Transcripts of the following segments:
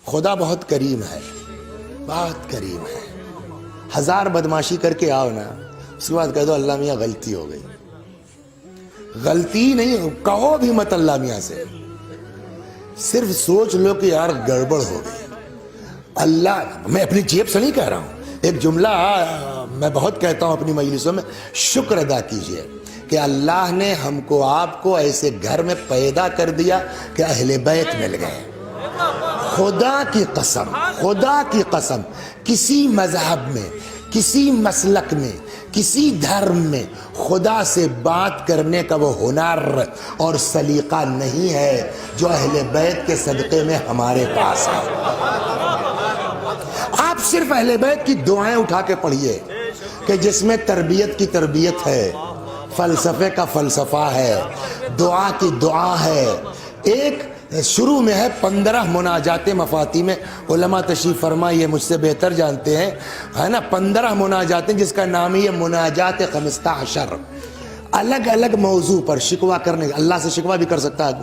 خدا بہت کریم ہے، بہت کریم ہے. 1000 بدماشی کر کے آؤ نا، اس کے بعد کہہ دو اللہ میاں غلطی ہو گئی. غلطی نہیں کہو بھی مت اللہ میاں سے، صرف سوچ لو کہ یار گڑبڑ ہو گئی. اللہ، میں اپنی جیب سے نہیں کہہ رہا ہوں، ایک جملہ میں بہت کہتا ہوں اپنی مجلسوں میں، شکر ادا کیجئے کہ اللہ نے ہم کو آپ کو ایسے گھر میں پیدا کر دیا کہ اہل بیت مل گئے. خدا کی قسم، خدا کی قسم، کسی مذہب میں، کسی مسلک میں، کسی دھرم میں خدا سے بات کرنے کا وہ ہنر اور سلیقہ نہیں ہے جو اہل بیت کے صدقے میں ہمارے پاس ہے. آپ صرف اہل بیت کی دعائیں اٹھا کے پڑھیے کہ جس میں تربیت کی تربیت ہے، فلسفے کا فلسفہ ہے، دعا کی دعا ہے. ایک شروع میں ہے 15 مناجات مفاتی میں، علماء تشریف فرما یہ مجھ سے بہتر جانتے ہیں، ہے نا، 15 مناجات جس کا نام ہی ہے مناجات 15، الگ الگ موضوع پر شکوہ کرنے. اللہ سے شکوہ بھی کر سکتا ہے،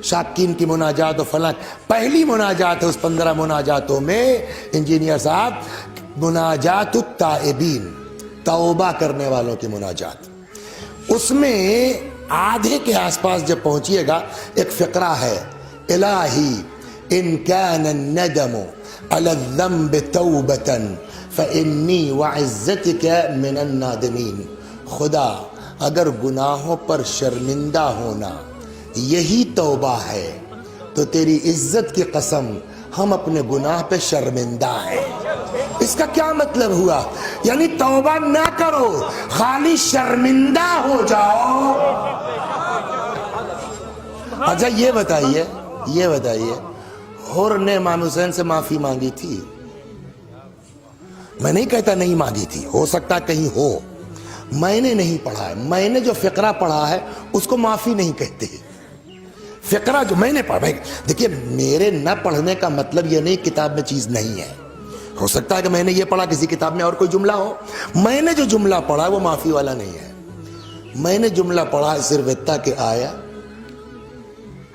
شاکین کی مناجات و فلاں. پہلی مناجات ہے اس 15 مناجاتوں میں انجینئر صاحب، مناجات التائبین، توبہ کرنے والوں کی مناجات. اس میں آدھے کے آس پاس جب پہنچیے گا ایک فقرہ ہے، الہی ان کان الندم علی الذنب توبۃ فانی وعزتک من النادمین. خدا اگر گناہوں پر شرمندہ ہونا یہی توبہ ہے تو تیری عزت کی قسم ہم اپنے گناہ پہ شرمندہ ہیں. اس کا کیا مطلب ہوا؟ یعنی توبہ نہ کرو، خالی شرمندہ ہو جاؤ. اچھا یہ بتائیے حر نے امام حسین سے معافی مانگی تھی؟ میں نہیں کہتا نہیں مانگی تھی، ہو سکتا کہیں ہو، میں نے نہیں پڑھا ہے. میں نے جو فقرہ پڑھا ہے اس کو معافی نہیں کہتے. فقرہ جو میں نے پڑھا، دیکھیے میرے نہ پڑھنے کا مطلب یہ نہیں کتاب میں چیز نہیں ہے. ہو سکتا ہے کہ میں نے یہ پڑھا کسی کتاب میں اور کوئی جملہ ہو. میں نے جو جملہ پڑھا وہ معافی والا نہیں ہے. میں نے جملہ پڑھا صرف اتنا کہ آیا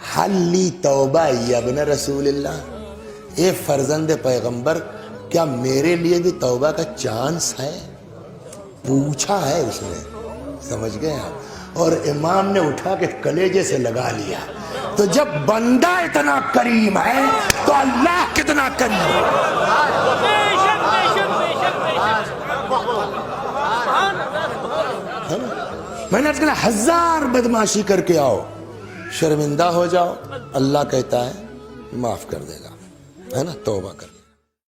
حلی توبہ یا ابن رسول اللہ، اے فرزند پیغمبر کیا میرے لیے بھی توبہ کا چانس ہے؟ پوچھا ہے اس نے، سمجھ گئے آپ؟ اور امام نے اٹھا کے کلیجے سے لگا لیا. تو جب بندہ اتنا کریم ہے تو اللہ کتنا کریم ہے. میں نے کہا 1000 بدماشی کر کے آؤ، شرمندہ ہو جاؤ، اللہ کہتا ہے معاف کر دے گا، ہے نا، توبہ کر.